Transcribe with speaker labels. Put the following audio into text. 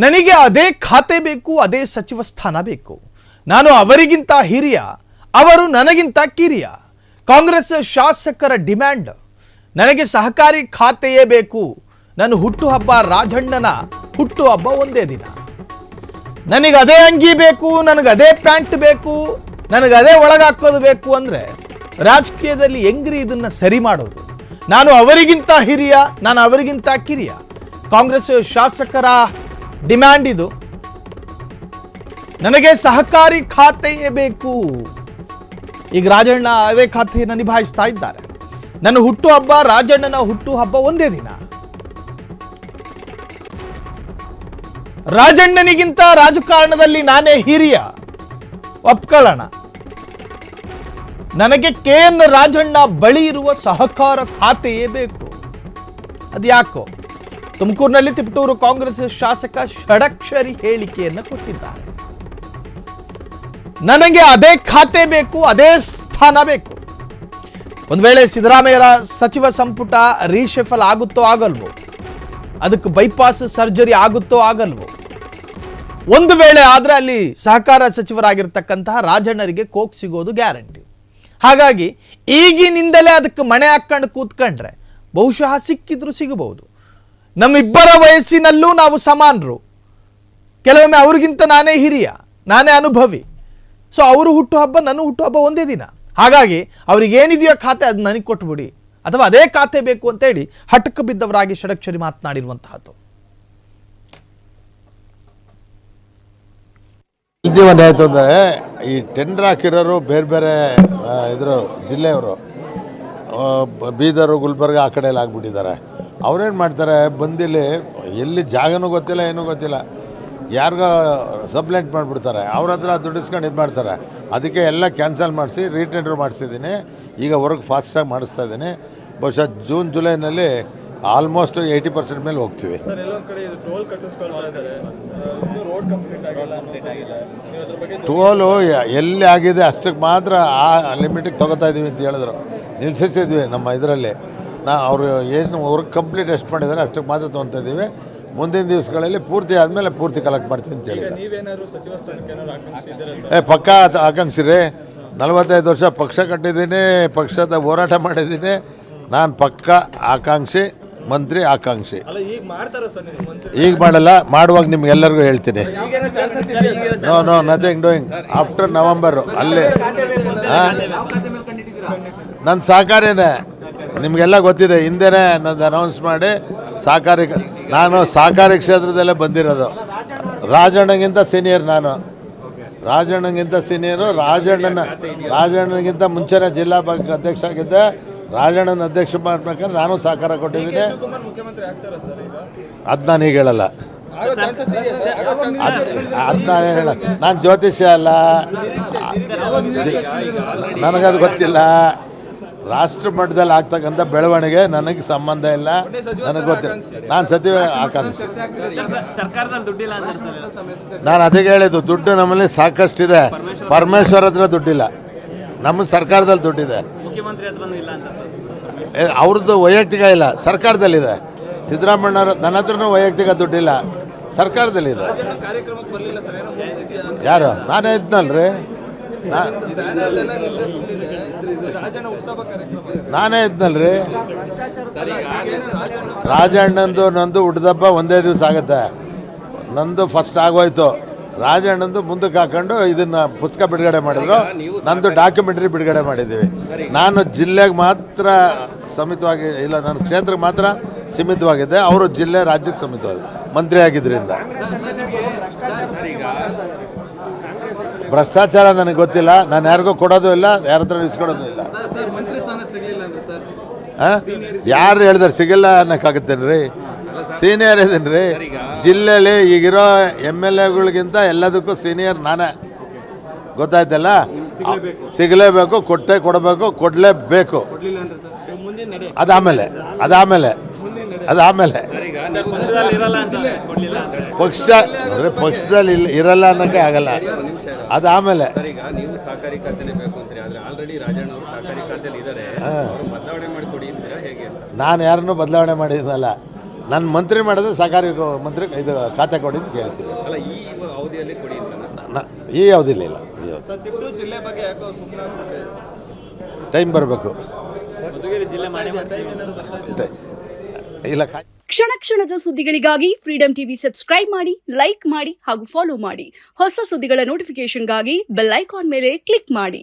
Speaker 1: ನನಗೆ ಅದೇ ಖಾತೆ ಬೇಕು, ಅದೇ ಸಚಿವ ಸ್ಥಾನ ಬೇಕು. ನಾನು ಅವರಿಗಿಂತ ಹಿರಿಯ, ಅವರು ನನಗಿಂತ ಕಿರಿಯ. ಕಾಂಗ್ರೆಸ್ ಶಾಸಕರ ಡಿಮ್ಯಾಂಡ್. ನನಗೆ ಸಹಕಾರಿ ಖಾತೆಯೇ ಬೇಕು. ನನ್ನ ಹುಟ್ಟುಹಬ್ಬ ರಾಜಣ್ಣನ ಹುಟ್ಟುಹಬ್ಬ ಒಂದೇ ದಿನ. ನನಗೆ ಅದೇ ಅಂಗಿ ಬೇಕು, ನನಗೆ ಅದೇ ಪ್ಯಾಂಟ್ ಬೇಕು, ನನಗೆ ಅದೇ ಒಳಗಾಕೋದು ಬೇಕು ಅಂದರೆ ರಾಜಕೀಯದಲ್ಲಿ ಹೆಂಗ್ರಿ ಇದನ್ನು ಸರಿ ಮಾಡೋದು? ನಾನು ಅವರಿಗಿಂತ ಹಿರಿಯ, ನಾನು ಅವರಿಗಿಂತ ಕಿರಿಯ. ಕಾಂಗ್ರೆಸ್ ಶಾಸಕರ ಡಿಮ್ಯಾಂಡ್ ಇದು. ನನಗೆ ಸಹಕಾರಿ ಖಾತೆಯೇ ಬೇಕು. ಈಗ ರಾಜಣ್ಣ ಅದೇ ಖಾತೆಯನ್ನು ನಿಭಾಯಿಸ್ತಾ ಇದ್ದಾರೆ. ನನ್ನ ಹುಟ್ಟುಹಬ್ಬ ರಾಜಣ್ಣನ ಹುಟ್ಟುಹಬ್ಬ ಒಂದೇ ದಿನ. ರಾಜಣ್ಣನಿಗಿಂತ ರಾಜಕಾರಣದಲ್ಲಿ ನಾನೇ ಹಿರಿಯ, ಒಪ್ಕೊಳ್ಳೋಣ. ನನಗೆ KN ರಾಜಣ್ಣ ಬಳಿ ಇರುವ ಸಹಕಾರ ಖಾತೆಯೇ ಬೇಕು. ಅದ್ಯಾಕೋ ತುಮಕೂರಿನಲ್ಲಿ ತಿಪಟೂರು ಕಾಂಗ್ರೆಸ್ ಶಾಸಕ ಷಡಕ್ಷರಿ ಹೇಳಿಕೆಯನ್ನು ಕೊಟ್ಟಿದ್ದಾರೆ. ನನಗೆ ಅದೇ ಖಾತೆ ಬೇಕು, ಅದೇ ಸ್ಥಾನ ಬೇಕು. ಒಂದು ವೇಳೆ ಸಿದ್ದರಾಮಯ್ಯರ ಸಚಿವ ಸಂಪುಟ ರೀಶಫಲ್ ಆಗುತ್ತೋ ಆಗಲ್ವೋ, ಅದಕ್ಕೆ ಬೈಪಾಸ್ ಸರ್ಜರಿ ಆಗುತ್ತೋ ಆಗಲ್ವೋ, ಒಂದು ವೇಳೆ ಆದ್ರೆ ಅಲ್ಲಿ ಸಹಕಾರ ಸಚಿವರಾಗಿರ್ತಕ್ಕಂತಹ ರಾಜಣ್ಣರಿಗೆ ಕೋಕ್ ಸಿಗೋದು ಗ್ಯಾರಂಟಿ. ಹಾಗಾಗಿ ಈಗಿನಿಂದಲೇ ಅದಕ್ಕೆ ಮಣೆ ಹಾಕೊಂಡು ಕೂತ್ಕೊಂಡ್ರೆ ಬಹುಶಃ ಸಿಕ್ಕಿದ್ರು ಸಿಗಬಹುದು. ನಮ್ಮಿಬ್ಬರ ವಯಸ್ಸಿನಲ್ಲೂ ನಾವು ಸಮಾನರು. ಕೆಲವೊಮ್ಮೆ ಅವ್ರಿಗಿಂತ ನಾನೇ ಹಿರಿಯ, ನಾನೇ ಅನುಭವಿ. ಸೊ ಅವರು ಹುಟ್ಟುಹಬ್ಬ, ನನ್ನ ಹುಟ್ಟುಹಬ್ಬ ಒಂದೇ ದಿನ. ಹಾಗಾಗಿ ಅವ್ರಿಗೇನಿದೆಯೋ ಖಾತೆ ಅದು ನನಗೆ ಕೊಟ್ಬಿಡಿ, ಅಥವಾ ಅದೇ ಖಾತೆ ಬೇಕು ಅಂತೇಳಿ ಹಠಕ್ಕೆ ಬಿದ್ದವರಾಗಿ ಷಡಕ್ಷರಿ ಮಾತನಾಡಿರುವಂತಹದ್ದು.
Speaker 2: ಜೀವನ ಆಯಿತು ಅಂದರೆ ಈ ಟೆಂಡರ್ ಹಾಕಿರೋರು ಬೇರೆ ಬೇರೆ ಇದ್ರ ಜಿಲ್ಲೆಯವರು, ಬೀದರು, ಗುಲ್ಬರ್ಗ ಆ ಕಡೆ ಎಲ್ಲ ಆಗ್ಬಿಟ್ಟಿದ್ದಾರೆ. ಅವ್ರೇನು ಮಾಡ್ತಾರೆ, ಬಂದಿಲ್ಲಿ ಎಲ್ಲಿ ಜಾಗನೂ ಗೊತ್ತಿಲ್ಲ, ಏನೂ ಗೊತ್ತಿಲ್ಲ, ಯಾರಿಗೋ ಸಬ್ಲೆಂಟ್ ಮಾಡಿಬಿಡ್ತಾರೆ. ಅವ್ರ ಹತ್ರ ದುಡ್ಡು ಇಸ್ಕೊಂಡು ಇದು ಮಾಡ್ತಾರೆ. ಅದಕ್ಕೆ ಎಲ್ಲ ಕ್ಯಾನ್ಸಲ್ ಮಾಡಿಸಿ ರೀಟೆಂಡರ್ ಮಾಡಿಸಿದ್ದೀನಿ. ಈಗ ವರ್ಕ್ ಫಾಸ್ಟಾಗಿ ಮಾಡಿಸ್ತಾ ಇದ್ದೀನಿ. ಬಹುಶಃ ಜೂನ್ ಜುಲೈನಲ್ಲಿ ಆಲ್ಮೋಸ್ಟ್ 80% ಮೇಲೆ ಹೋಗ್ತೀವಿ. ಟೋಲು ಎಲ್ಲಿ ಆಗಿದೆ ಅಷ್ಟಕ್ಕೆ ಮಾತ್ರ ಆ ಲಿಮಿಟಿಗೆ ತೊಗೋತಾ ಇದ್ದೀವಿ ಅಂತ ಹೇಳಿದ್ರು. ನಿಲ್ಲಿಸಿದ್ವಿ ನಮ್ಮ ಇದರಲ್ಲಿ. ಅವರು ಏನು ವರ್ಕ್ ಕಂಪ್ಲೀಟ್ ಎಷ್ಟು ಮಾಡಿದ್ದಾರೆ ಅಷ್ಟಕ್ಕೆ ಮಾತ್ರ ತೊಗೊತಾ ಇದ್ದೀವಿ. ಮುಂದಿನ ದಿವಸಗಳಲ್ಲಿ ಪೂರ್ತಿ ಆದಮೇಲೆ ಪೂರ್ತಿ ಕಲೆಕ್ಟ್ ಮಾಡ್ತೀವಿ ಅಂತ ಹೇಳಿದ್ದಾರೆ. ಪಕ್ಕ ಆಕಾಂಕ್ಷಿ ರೀ. 45 ವರ್ಷ ಪಕ್ಷ ಕಟ್ಟಿದ್ದೀನಿ, ಪಕ್ಷದ ಹೋರಾಟ ಮಾಡಿದ್ದೀನಿ. ನಾನು ಪಕ್ಕ ಆಕಾಂಕ್ಷಿ, ಮಂತ್ರಿ ಆಕಾಂಕ್ಷಿ. ಈಗ ಮಾಡಲ್ಲ, ಮಾಡುವಾಗ ನಿಮ್ಗೆಲ್ಲರಿಗೂ ಹೇಳ್ತೀನಿ. No nothing doing after November. ಅಲ್ಲಿ ನನ್ನ ಸಹಕಾರಿನೇ ನಿಮಗೆಲ್ಲ ಗೊತ್ತಿದೆ. ಹಿಂದೆನೇ ನಂದು ಅನೌನ್ಸ್ ಮಾಡಿ ನಾನು ಸಹಕಾರಿ ಕ್ಷೇತ್ರದಲ್ಲೇ ಬಂದಿರೋದು. ರಾಜಣ್ಣಗಿಂತ ಸೀನಿಯರ್ ನಾನು. ರಾಜಣ್ಣಗಿಂತ ಸೀನಿಯರು. ರಾಜಣ್ಣಗಿಂತ ಮುಂಚೆನೇ ಜಿಲ್ಲಾ ಬ್ಯಾಂಕ್ ಅಧ್ಯಕ್ಷ ಆಗಿದ್ದೆ. ರಾಜಣ್ಣನ ಅಧ್ಯಕ್ಷ ಮಾಡ್ಬೇಕಾದ್ರೆ ನಾನು ಸಹಕಾರ ಕೊಟ್ಟಿದ್ದೀನಿ. ಅದು ನಾನು ಈಗ ಹೇಳಲ್ಲ, ಅದು ನಾನು ಹೇಳ. ನಾನು ಜ್ಯೋತಿಷ್ಯ ಅಲ್ಲ, ನನಗದು ಗೊತ್ತಿಲ್ಲ. ರಾಷ್ಟ್ರ ಮಟ್ಟದಲ್ಲಿ ಆಗ್ತಕ್ಕಂಥ ಬೆಳವಣಿಗೆ ನನಗೆ ಸಂಬಂಧ ಇಲ್ಲ, ನನಗೆ ಗೊತ್ತಿಲ್ಲ. ನಾನು ಸಚಿವ ಆಕಾಂಕ್ಷಿ. ನಾನು ಅದಕ್ಕೆ ಹೇಳಿದ್ದು, ದುಡ್ಡು ನಮ್ಮಲ್ಲಿ ಸಾಕಷ್ಟಿದೆ. ಪರಮೇಶ್ವರ್ ಹತ್ರ ದುಡ್ಡಿಲ್ಲ, ನಮ್ಮ ಸರ್ಕಾರದಲ್ಲಿ ದುಡ್ಡಿದೆ. ಅವ್ರದ್ದು ವೈಯಕ್ತಿಕ ಇಲ್ಲ, ಸರ್ಕಾರದಲ್ಲಿದೆ. ಸಿದ್ದರಾಮಯ್ಯನವರು ನನ್ನ ಹತ್ರನೂ ವೈಯಕ್ತಿಕ ದುಡ್ಡಿಲ್ಲ, ಸರ್ಕಾರದಲ್ಲಿದೆ. ಯಾರು? ನಾನೇ ಇದ್ನಲ್ರಿ, ನಾನೇ ಇದ್ನಲ್ರಿ. ರಾಜಣ್ಣಂದು ನಂದು ಹುಟ್ಟಿದಬ್ಬ ಒಂದೇ ದಿವಸ ಆಗುತ್ತೆ. ನಂದು ಫಸ್ಟ್ ಆಗೋಯ್ತು. ರಾಜಣ್ಣಂದು ಮುಂದಕ್ಕೆ ಹಾಕೊಂಡು ಇದನ್ನು ಪುಸ್ತಕ ಬಿಡುಗಡೆ ಮಾಡಿದ್ರು. ನಂದು ಡಾಕ್ಯುಮೆಂಟ್ರಿ ಬಿಡುಗಡೆ ಮಾಡಿದ್ದೀವಿ. ನಾನು ಜಿಲ್ಲೆಗೆ ಮಾತ್ರ ಸೀಮಿತವಾಗಿ ಇಲ್ಲ, ನನ್ನ ಕ್ಷೇತ್ರಕ್ಕೆ ಮಾತ್ರ ಸೀಮಿತವಾಗಿದ್ದೆ. ಅವರು ಜಿಲ್ಲೆ ರಾಜ್ಯಕ್ಕೆ ಸೀಮಿತವಾಗಿದೆ ಮಂತ್ರಿ ಆಗಿದ್ದರಿಂದ. ಭ್ರಷ್ಟಾಚಾರ ನನಗೆ ಗೊತ್ತಿಲ್ಲ, ನಾನು ಯಾರಿಗೂ ಕೊಡೋದು ಇಲ್ಲ, ಯಾರ ಹತ್ರ ಇಸ್ಕೊಡೋದು ಇಲ್ಲ. ಯಾರು ಹೇಳಿದಾರೆ ಸಿಗಲ್ಲ ಅನ್ನೋಕ್ಕಾಗುತ್ತೇನೆ ರೀ? ಸೀನಿಯರ್ ಇದ್ದೀನಿ ರೀ. ಜಿಲ್ಲೆಯಲ್ಲಿ ಈಗಿರೋ MLAಗಳಿಗಿಂತ ಎಲ್ಲದಕ್ಕೂ ಸೀನಿಯರ್ ನಾನೇ. ಗೊತ್ತಾಯ್ತಲ್ಲ? ಸಿಗಲೇಬೇಕು, ಕೊಡಬೇಕು, ಕೊಡಲೇಬೇಕು. ಅದಾಮೇಲೆ ಪಕ್ಷದಲ್ಲಿ ಇರಲ್ಲ ಅನ್ನೋಕ್ಕೆ ಆಗಲ್ಲ. ಅದಾಮೇಲೆ ನಾನು ಯಾರನ್ನೂ ಬದಲಾವಣೆ ಮಾಡಿದ್ನಲ್ಲ. ನಾನು ಮಂತ್ರಿ ಮಾಡಿದ್ರೆ ಸಹಕಾರಿ ಮಂತ್ರಿ ಇದು ಖಾತೆ ಕೊಡಿ ಅಂತ ಕೇಳ್ತೀನಿ.
Speaker 3: ಅಲ್ಲ ಈ ಅವಧಿಯಲ್ಲಿ ಕೊಡಿ ಅಂತ.
Speaker 2: ಈ ಯಾವುದಿಲ್ಲ ಇಲ್ಲ ಈ ಯಾವ್ದು
Speaker 3: ತಿಪ್ಟೂರು ಜಿಲ್ಲೆ ಬಗ್ಗೆ ಯಾಕೋ ಸುಮ್ಮನೆ
Speaker 2: ಟೈಮ್ ಬರಬೇಕು
Speaker 3: ಮಧುಗಿರಿ ಜಿಲ್ಲೆ ಮಾಡಿ
Speaker 2: ಇಲ್ಲ.
Speaker 4: ಕ್ಷಣ ಕ್ಷಣದ ಸುದ್ದಿಗಳಿಗಾಗಿ ಫ್ರೀಡಂ ಟಿವಿ ಸಬ್ಸ್ಕ್ರೈಬ್ ಮಾಡಿ, ಲೈಕ್ ಮಾಡಿ ಹಾಗೂ ಫಾಲೋ ಮಾಡಿ. ಹೊಸ ಸುದ್ದಿಗಳ ನೋಟಿಫಿಕೇಶನ್ಗಾಗಿ ಬೆಲ್ ಐಕಾನ್ ಮೇಲೆ ಕ್ಲಿಕ್ ಮಾಡಿ.